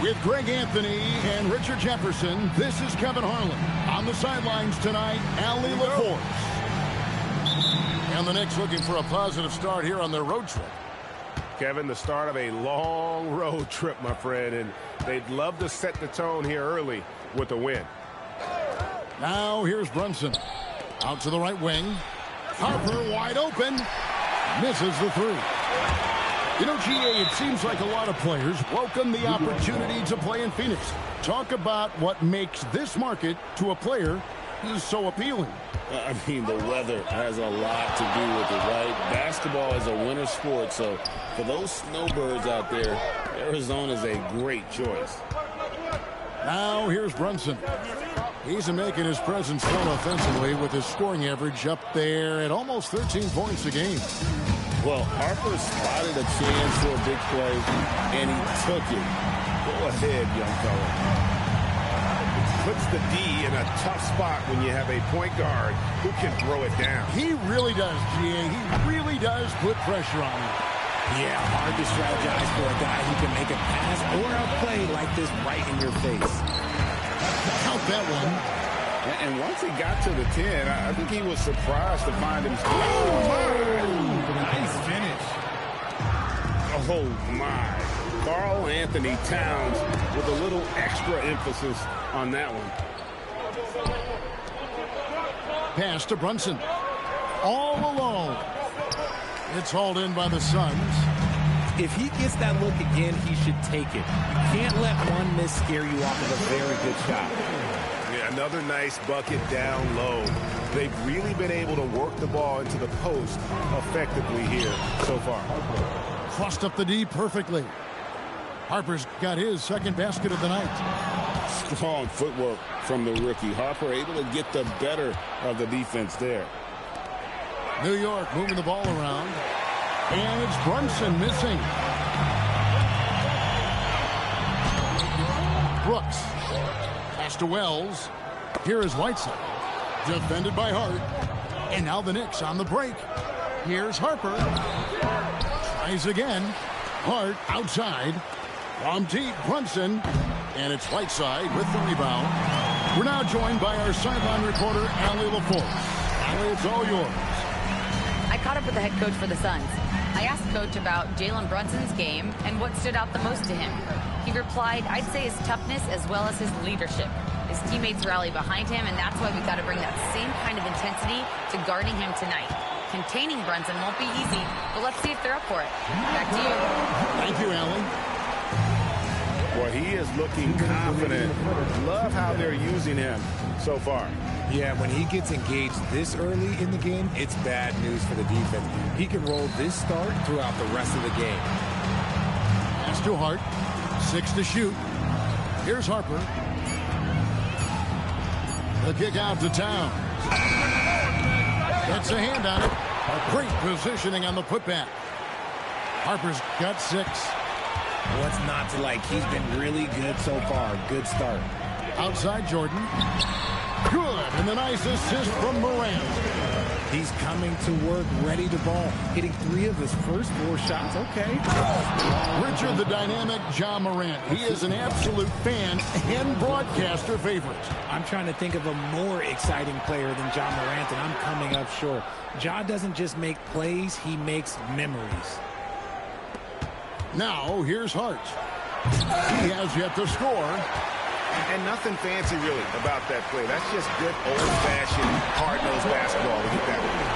With Greg Anthony and Richard Jefferson, this is Kevin Harlan. On the sidelines tonight, Allie LaForce. And the Knicks looking for a positive start here on their road trip. Kevin, the start of a long road trip, my friend, and they'd love to set the tone here early with a win. Now here's Brunson. Out to the right wing. Harper wide open. Misses the three. You know, GA, it seems like a lot of players welcome the opportunity to play in Phoenix. Talk about what makes this market to a player is so appealing. I mean, the weather has a lot to do with it, right? Basketball is a winter sport, so for those snowbirds out there, Arizona is a great choice. Now here's Brunson. He's making his presence known offensively with his scoring average up there at almost 13 points a game. Well, Harper spotted a chance for a big play, and he took it. Go ahead, young fella. Puts the D in a tough spot when you have a point guard who can throw it down. He really does, GA. He really does put pressure on him. Yeah, hard to strategize for a guy who can make a pass or a play like this right in your face. Count that one. And once he got to the 10, I think he was surprised to find him. Nice finish. Oh, my. Karl Anthony Towns with a little extra emphasis on that one. Pass to Brunson. All alone. It's hauled in by the Suns. If he gets that look again, he should take it. You can't let one miss scare you off of a very good shot. Yeah, another nice bucket down low. They've really been able to work the ball into the post effectively here so far. Crossed up the D perfectly. Harper's got his second basket of the night. Strong footwork from the rookie. Harper able to get the better of the defense there. New York moving the ball around. And it's Brunson missing. Brooks. Pass to Wells. Here is Whiteside. Defended by Hart. And now the Knicks on the break. Here's Harper. Tries again. Hart outside. From deep, Brunson. And it's Whiteside with the rebound. We're now joined by our sideline reporter, Allie LaForce. Allie, it's all yours. I caught up with the head coach for the Suns. I asked Coach about Jalen Brunson's game and what stood out the most to him. He replied, I'd say his toughness as well as his leadership. His teammates rally behind him, and that's why we've got to bring that same kind of intensity to guarding him tonight. Containing Brunson won't be easy, but let's see if they're up for it. Back to you. Thank you, Allie. Well, he is looking confident. Love how they're using him so far. Yeah, when he gets engaged this early in the game, it's bad news for the defense. He can roll this start throughout the rest of the game. Pass to Hart. 6 to shoot. Here's Harper. The kick out to Towns. Gets a hand on it. Great positioning on the putback. Harper's got 6. What's not to like? He's been really good so far. Good start. Outside Jordan. Good. And the nice assist from Morant. He's coming to work, ready to ball. Hitting 3 of his first 4 shots. Okay. Richard, the dynamic Ja Morant. He is an absolute fan and broadcaster favorite. I'm trying to think of a more exciting player than Ja Morant, and I'm coming up short. Ja doesn't just make plays, he makes memories. Now, here's Hart. He has yet to score. And nothing fancy, really, about that play. That's just good, old-fashioned, hard-nosed basketball to get that one.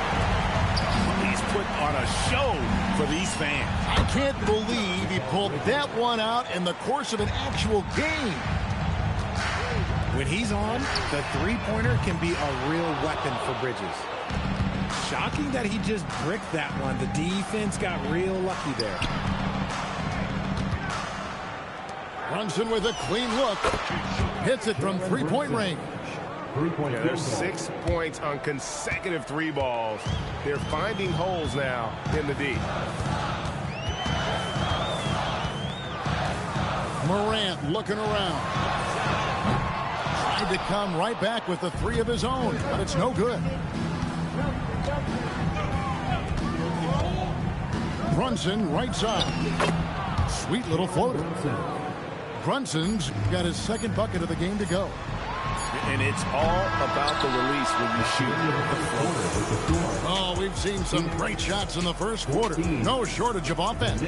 He's put on a show for these fans. I can't believe he pulled that one out in the course of an actual game. When he's on, the three-pointer can be a real weapon for Bridges. Shocking that he just bricked that one. The defense got real lucky there. Brunson with a clean look. Hits it from three-point range. Yeah, there's 6 points on consecutive 3 balls. They're finding holes now in the D. Morant looking around. Tried to come right back with the 3 of his own, but it's no good. Brunson right side. Sweet little floater. Brunson's got his second bucket of the game to go. And it's all about the release when you shoot. Oh, we've seen some great shots in the first quarter. No shortage of offense.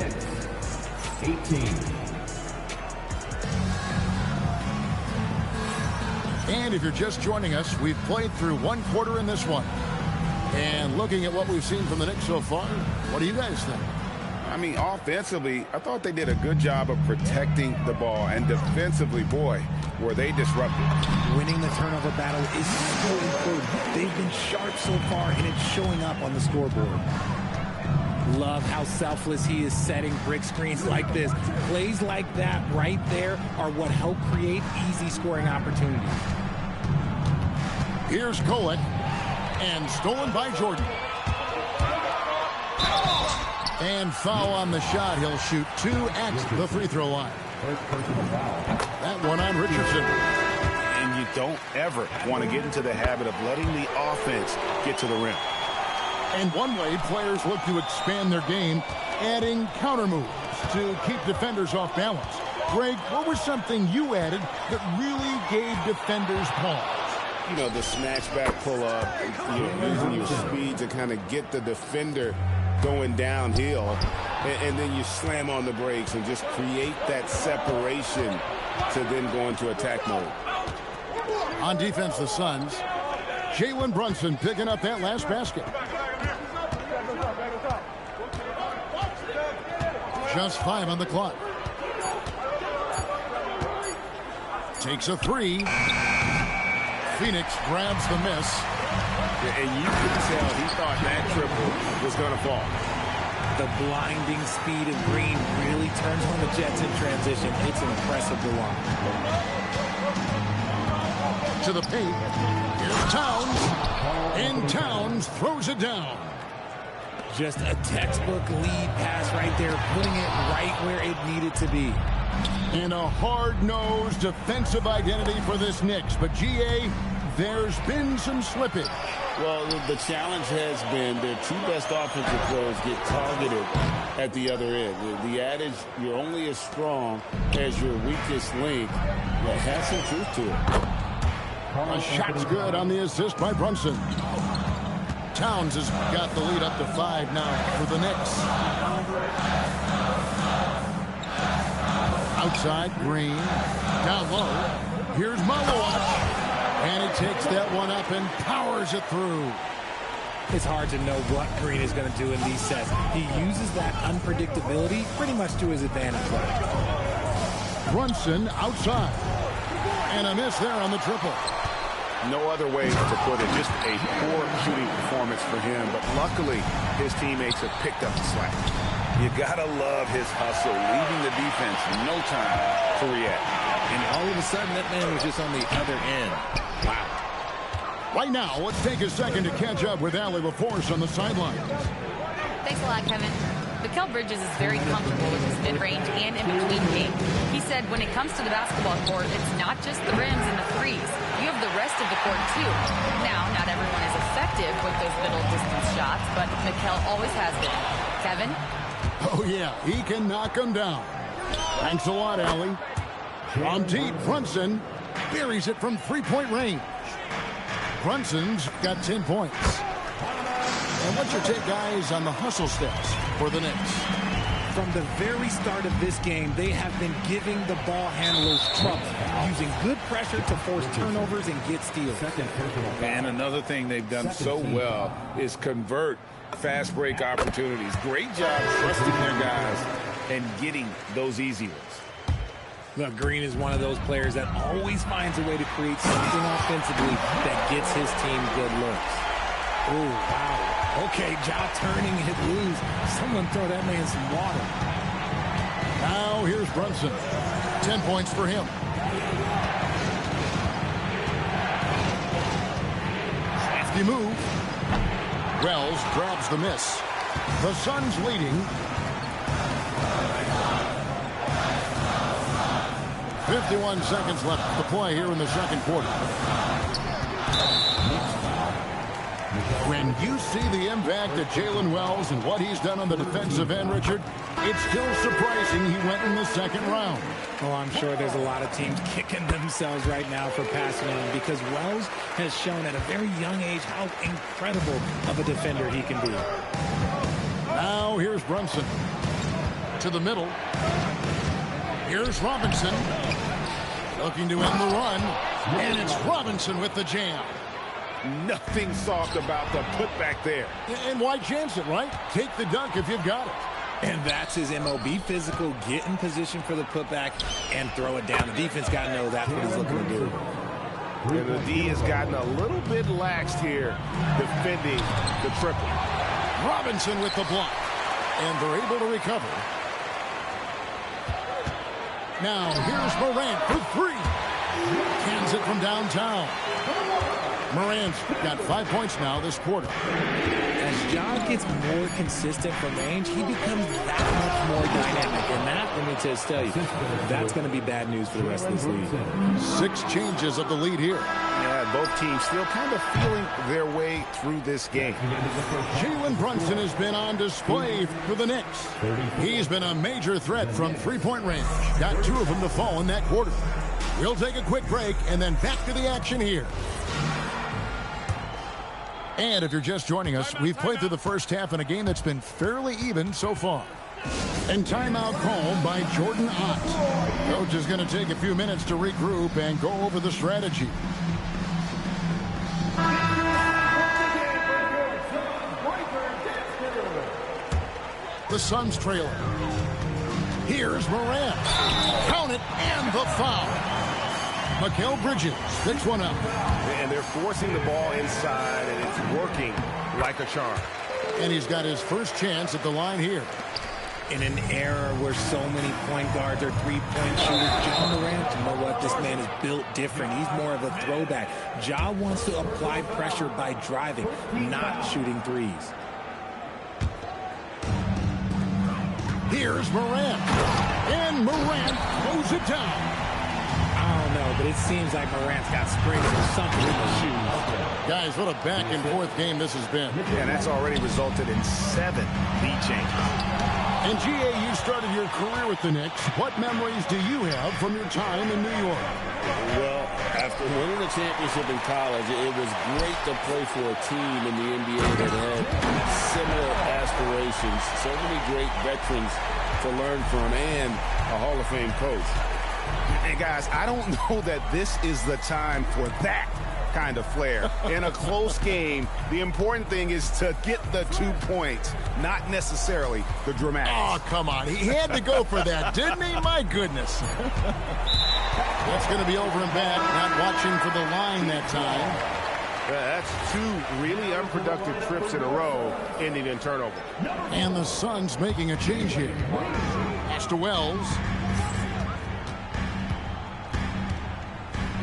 18. And if you're just joining us, we've played through one quarter in this one. And looking at what we've seen from the Knicks so far, what do you guys think? I mean, offensively, I thought they did a good job of protecting the ball. And defensively, boy, were they disruptive. Winning the turnover battle is so important. They've been sharp so far, and it's showing up on the scoreboard. Love how selfless he is setting brick screens like this. Plays like that right there are what help create easy scoring opportunities. Here's Kolek, and stolen by Jordan. And foul on the shot. He'll shoot 2 at the free throw line. That one on Richardson. And you don't ever want to get into the habit of letting the offense get to the rim. And one way players look to expand their game, adding counter moves to keep defenders off balance. Greg, what was something you added that really gave defenders pause? You know, the snatch back pull up, using your speed to kind of get the defender going downhill, and then you slam on the brakes and just create that separation to then go into attack mode. On defense, the Suns. Jalen Brunson picking up that last basket. Just 5 on the clock. Takes a 3. Phoenix grabs the miss. And you could tell he thought that triple was going to fall. The blinding speed of Green really turns on the Jets in transition. It's impressive to watch. To the paint. Here's Towns. And Towns throws it down. Just a textbook lead pass right there, putting it right where it needed to be. And a hard-nosed defensive identity for this Knicks. But, GA, there's been some slippage. Well, the challenge has been their 2 best offensive players get targeted at the other end. The adage, you're only as strong as your weakest link, has some truth to it. A shot's good on the assist by Brunson. Towns has got the lead up to 5 now for the Knicks. Outside, Green. Down low. Here's Malawach. And he takes that one up and powers it through. It's hard to know what Green is going to do in these sets. He uses that unpredictability pretty much to his advantage. Brunson outside. And a miss there on the triple. No other way to put it. Just a poor shooting performance for him. But luckily, his teammates have picked up the slack. You gotta love his hustle, leaving the defense no time to react. And all of a sudden, that man was just on the other end. Wow. Right now, let's take a second to catch up with Allie LaForce on the sideline. Thanks a lot, Kevin. Mikal Bridges is very comfortable with his mid-range and in-between game. He said when it comes to the basketball court, it's not just the rims and the threes. You have the rest of the court, too. Now, not everyone is effective with those middle-distance shots, but Mikal always has been. Kevin? Oh, yeah, he can knock them down. Thanks a lot, Allie. On deep, Brunson buries it from three-point range. Brunson's got 10 points. And what's your take, guys, on the hustle steps for the Knicks? From the very start of this game, they have been giving the ball handlers trouble, using good pressure to force turnovers and get steals. And another thing they've done so well is convert fast break opportunities. Great job trusting their guys and getting those easy ones. Look, Green is one of those players that always finds a way to create something offensively that gets his team good looks. Oh, wow. Okay, Ja turning it loose. Someone throw that man some water. Now here's Brunson. 10 points for him. Crafty move. Wells grabs the miss. The Suns leading. 51 seconds left to play here in the second quarter. When you see the impact of Jalen Wells and what he's done on the defensive end, Richard, it's still surprising he went in the second round. Oh, I'm sure there's a lot of teams kicking themselves right now for passing on him because Wells has shown at a very young age how incredible of a defender he can be. Now here's Brunson. To the middle. Here's Robinson. Looking to end the run. And it's Robinson with the jam. Nothing soft about the putback there. And why chance it, right? Take the dunk if you've got it. And that's his MO. Be physical, get in position for the putback, and throw it down. The defense got to know that's what he's looking to do. And the D has gotten a little bit laxed here defending the triple. Robinson with the block. And they're able to recover. Now here's Morant for three. Cans it from downtown. Morant's got 5 points now this quarter. As Ja gets more consistent from range, he becomes that much more dynamic. And that, let me just tell you, that's going to be bad news for the rest of this league. 6 changes of the lead here. Yeah, both teams still kind of feeling their way through this game. Jalen Brunson has been on display for the Knicks. He's been a major threat from three-point range. Got 2 of them to fall in that quarter. We'll take a quick break and then back to the action here. And if you're just joining us, we've played through the first half in a game that's been fairly even so far. And timeout called by Jordan Ott. Coach is going to take a few minutes to regroup and go over the strategy. The Suns trailing. Here's Morant. Count it, and the foul. Mikal Bridges picks one up. And they're forcing the ball inside, and it's working like a charm. And he's got his first chance at the line here. In an era where so many point guards are three-point shooters, Ja Morant, you know what? This man is built different. He's more of a throwback. Ja wants to apply pressure by driving, not shooting threes. Here's Morant. And Morant throws it down. I don't know, but it seems like Morant's got springs or something in the shoes. Guys, what a back-and-forth game this has been. Yeah, and that's already resulted in 7 lead changes. And G.A., you started your career with the Knicks. What memories do you have from your time in New York? Well, after winning the championship in college, it was great to play for a team in the NBA that had similar aspirations. So many great veterans to learn from and a Hall of Fame coach. Hey, guys, I don't know that this is the time for that kind of flair. In a close game, the important thing is to get the 2 points, not necessarily the dramatics. Oh, come on. He had to go for that, didn't he? My goodness. That's going to be over and back. Not watching for the line that time. That's 2 really unproductive trips in a row, ending in turnover. And the Suns making a change here. Pass to Wells.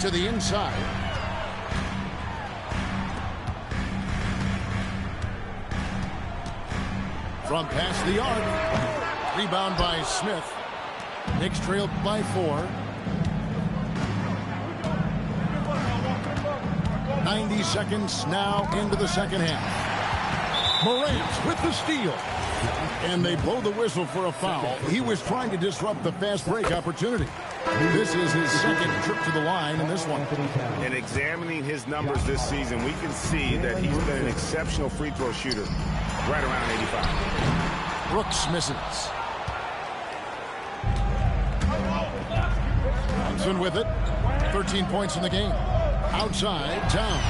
To the inside. From past the arc. Rebound by Smith. Knicks trailed by 4. 90 seconds now into the second half. Morant with the steal. And they blow the whistle for a foul. He was trying to disrupt the fast break opportunity. This is his second trip to the line in this one. And examining his numbers this season, we can see that he's been an exceptional free throw shooter, right around 85. Brooks misses. Johnson with it. 13 points in the game. Outside, Towns.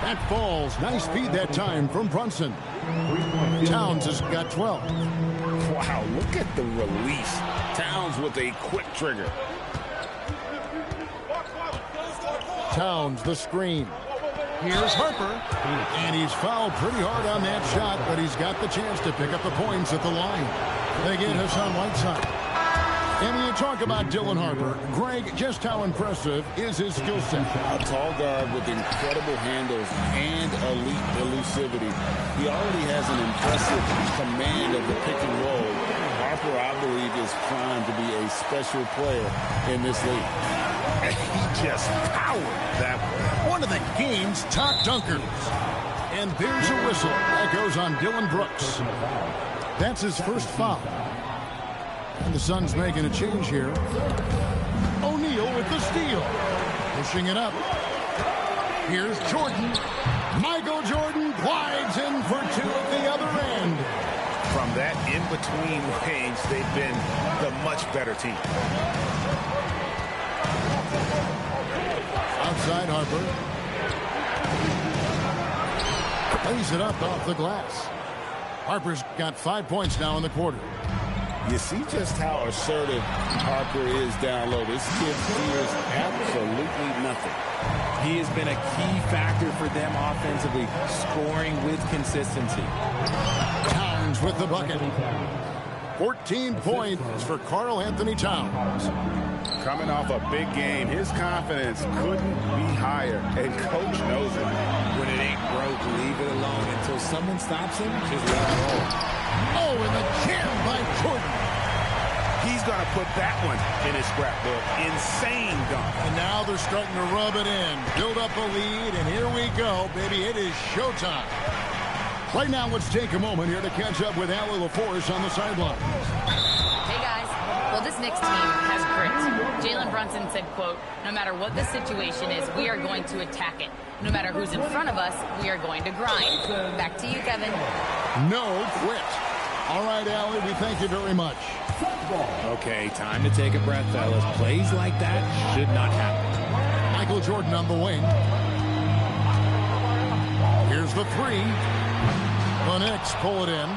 That falls. Nice feed that time from Brunson. Towns has got 12. Wow, look at the release. Towns with a quick trigger. Towns, the screen. Here's Harper. And he's fouled pretty hard on that shot, but he's got the chance to pick up the points at the line. They get Hassan Whiteside. And when you talk about Dylan Harper, Greg, just how impressive is his skill set? A tall guard with incredible handles and elite elusivity. He already has an impressive command of the pick and roll. Harper, I believe, is primed to be a special player in this league. And he just powered that one. One of the game's top dunkers. And there's a whistle. That goes on Dylan Brooks. That's his first foul. And the Suns making a change here. O'Neal with the steal. Pushing it up. Here's Jordan. Michael Jordan glides in for two at the other end. From that in-between range, they've been the much better team. Outside Harper. Lays it up off the glass. Harper's got 5 points now in the quarter. You see just how assertive Harper is down low. This kid fears absolutely nothing. He has been a key factor for them offensively, scoring with consistency. Towns with the bucket. 14 points for Karl Anthony Towns. Coming off a big game, his confidence couldn't be higher, and Coach knows it. When it ain't broke, leave it alone until someone stops him. Just let it roll. Oh, and the jam by Jordan. He's going to put that one in his scrapbook. Insane dunk. And now they're starting to rub it in. Build up a lead, and here we go, baby. It is showtime. Right now, let's take a moment here to catch up with Allie LaForce on the sidelines. Hey, guys. Well, this Knicks team has grit. Jalen Brunson said, quote, no matter what the situation is, we are going to attack it. No matter who's in front of us, we are going to grind. Back to you, Kevin. No quit. All right, Allie, we thank you very much. Okay, time to take a breath, fellas. Plays like that should not happen. Michael Jordan on the wing. Here's the three. The Knicks pull it in.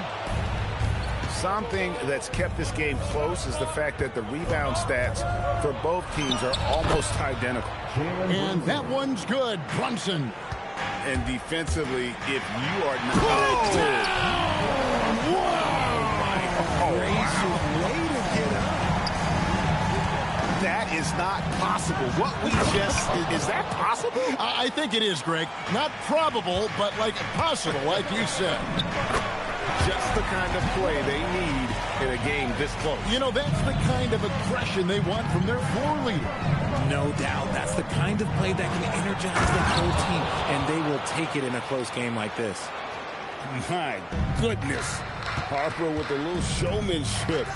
Something that's kept this game close is the fact that the rebound stats for both teams are almost identical. And that one's good. Brunson. And defensively, if you are not... That is not possible. What we just... Is that possible? I think it is, Greg. Not probable, but like possible, like you said. Just the kind of play they need in a game this close. You know, that's the kind of aggression they want from their floor leader. No doubt. That's the kind of play that can energize the whole team, and they will take it in a close game like this. My goodness. Harper with a little showmanship.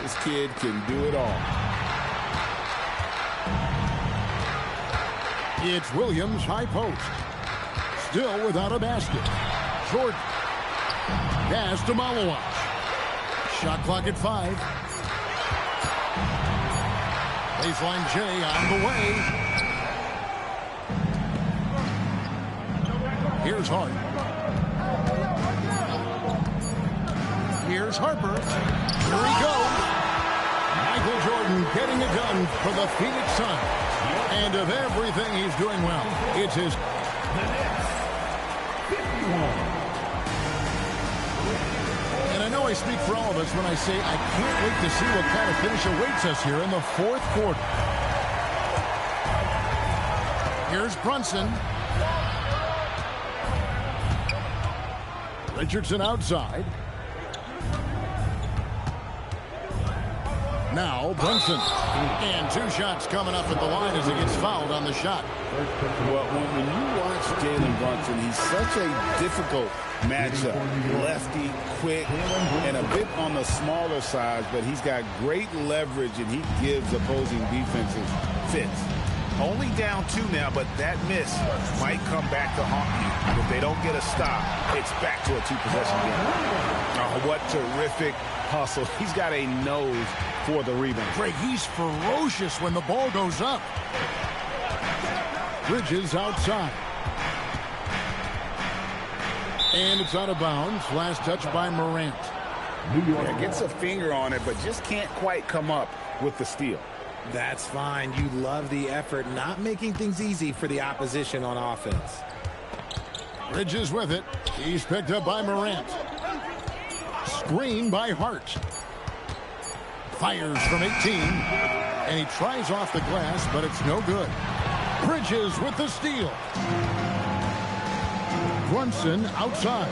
This kid can do it all. It's Williams, high post. Still without a basket. Jordan. Pass to Malawach. Shot clock at 5. Baseline J on the way. Here's Hart. Here's Harper. Here he goes. Michael Jordan getting it done for the Phoenix Suns. And of everything he's doing well, it's his... And I know I speak for all of us when I say I can't wait to see what kind of finish awaits us here in the fourth quarter. Here's Brunson. Richardson outside. Now Brunson. And 2 shots coming up at the line as he gets fouled on the shot. Well, when you watch Jalen Brunson, he's such a difficult matchup. Lefty, quick, and a bit on the smaller side, but he's got great leverage, and he gives opposing defenses fits. Only down 2 now, but that miss might come back to haunt you. If they don't get a stop, it's back to a 2-possession game. Oh, what terrific hustle. He's got a nose for the rebound. Greg, he's ferocious when the ball goes up. Bridges outside. And it's out of bounds. Last touch by Morant. Yeah, gets a finger on it, but just can't quite come up with the steal. That's fine. You love the effort, not making things easy for the opposition on offense. Bridges with it. He's picked up by Morant. Screen by Hart. Fires from 18. And he tries off the glass, but it's no good. Bridges with the steal. Brunson outside.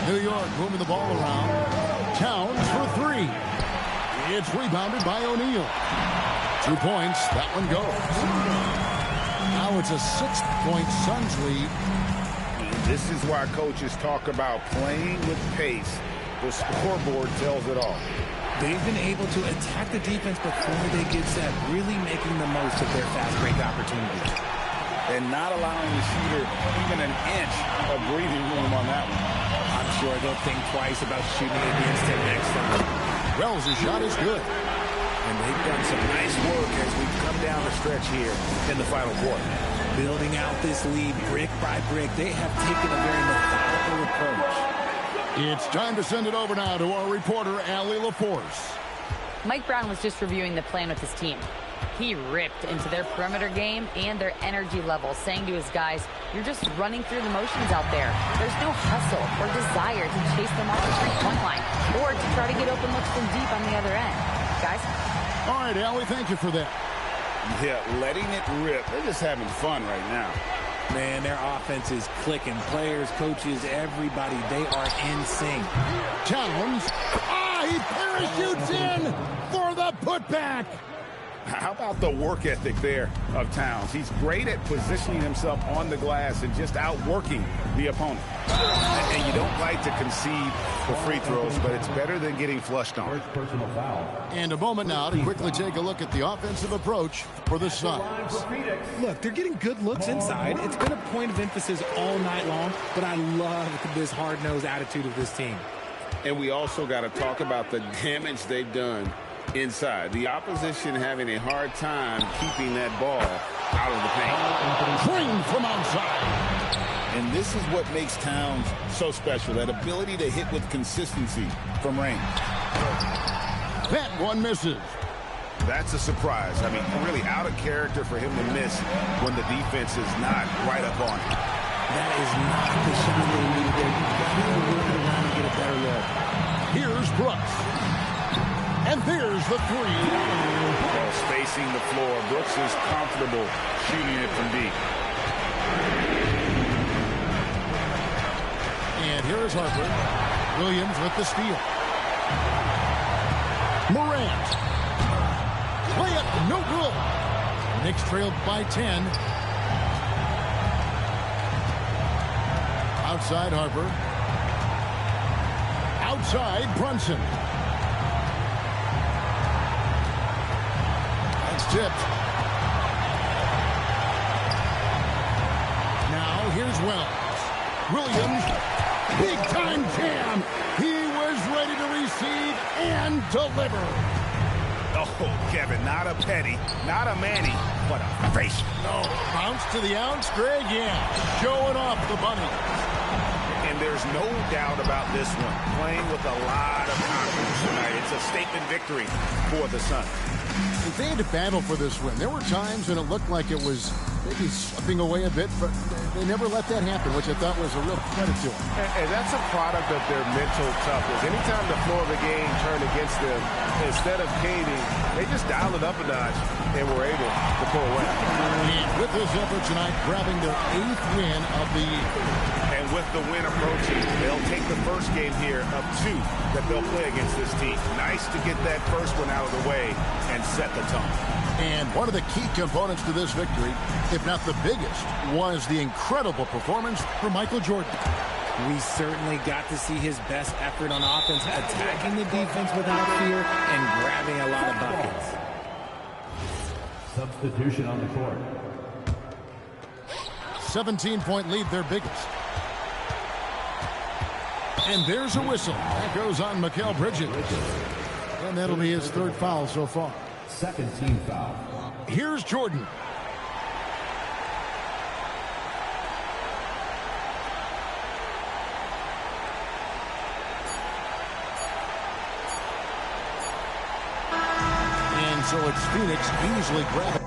New York moving the ball around. Towns for 3. It's rebounded by O'Neal. 2 points. That one goes. Now it's a 6-point Suns lead. This is why coaches talk about playing with pace. The scoreboard tells it all. They've been able to attack the defense before they get set, really making the most of their fast break opportunities. And not allowing the shooter even an inch of breathing room on that one. I'm sure they'll think twice about shooting against him next time. Wells' shot is good. And they've done some nice work as we've come down the stretch here in the final quarter. Building out this lead brick by brick, they have taken a very methodical approach. It's time to send it over now to our reporter, Allie LaForce. Mike Brown was just reviewing the plan with his team. He ripped into their perimeter game and their energy level, saying to his guys, you're just running through the motions out there. There's no hustle or desire to chase them off the three-point line or to try to get open looks from deep on the other end. Guys? All right, Allie, thank you for that. Yeah, letting it rip. They're just having fun right now. Man, their offense is clicking. Players, coaches, everybody, they are in sync. Towns. He parachutes in for the putback. How about the work ethic there of Towns? He's great at positioning himself on the glass and just outworking the opponent. And you don't like to concede the free throws, but it's better than getting flushed on. Personal foul. And a moment now to quickly take a look at the offensive approach for the Suns. Look, they're getting good looks inside. It's been a point of emphasis all night long, but I love this hard-nosed attitude of this team. And we also got to talk about the damage they've done inside. The opposition having a hard time keeping that ball out of the paint. Green from outside. And this is what makes Towns so special, that ability to hit with consistency from range. That one misses. That's a surprise. I mean, really out of character for him to miss when the defense is not right up on him. That is not the shot they needed there. You gotta look around and get a better look. Here's Brooks. And there's the three. Well, spacing the floor. Brooks is comfortable shooting it from deep. And here is Harper. Williams with the steal. Morant. Play it, no good. Knicks trailed by 10. Outside Harper. Outside Brunson. That's tipped. Now here's Wells. Williams. Big time jam. He was ready to receive and deliver. Oh, Kevin, not a Petty, not a Manny, but a face. No, bounce to the ounce, Greg, yeah. Showing off the bunny. And there's no doubt about this one. Playing with a lot of confidence tonight. It's a statement victory for the Suns. They had to battle for this win. There were times when it looked like it was maybe slipping away a bit, but they never let that happen, which I thought was a real credit to them. And that's a product of their mental toughness. Anytime the floor of the game turned against them, instead of caving, they just dialed it up a notch and were able to pull away. And with this effort tonight, grabbing their 8th win of the year. And with the win approaching, they'll take the first game here of 2 that they'll play against this team. Nice to get that first one out of the way and set the tone. And one of the key components to this victory, if not the biggest, was the incredible performance from Michael Jordan. We certainly got to see his best effort on offense, attacking the defense without fear and grabbing a lot of buckets. Substitution on the court. 17-point lead, their biggest. And there's a whistle. That goes on Mikal Bridges. And that'll be his 3rd foul so far. Second team foul. Here's Jordan. And so it's Phoenix easily grabbing.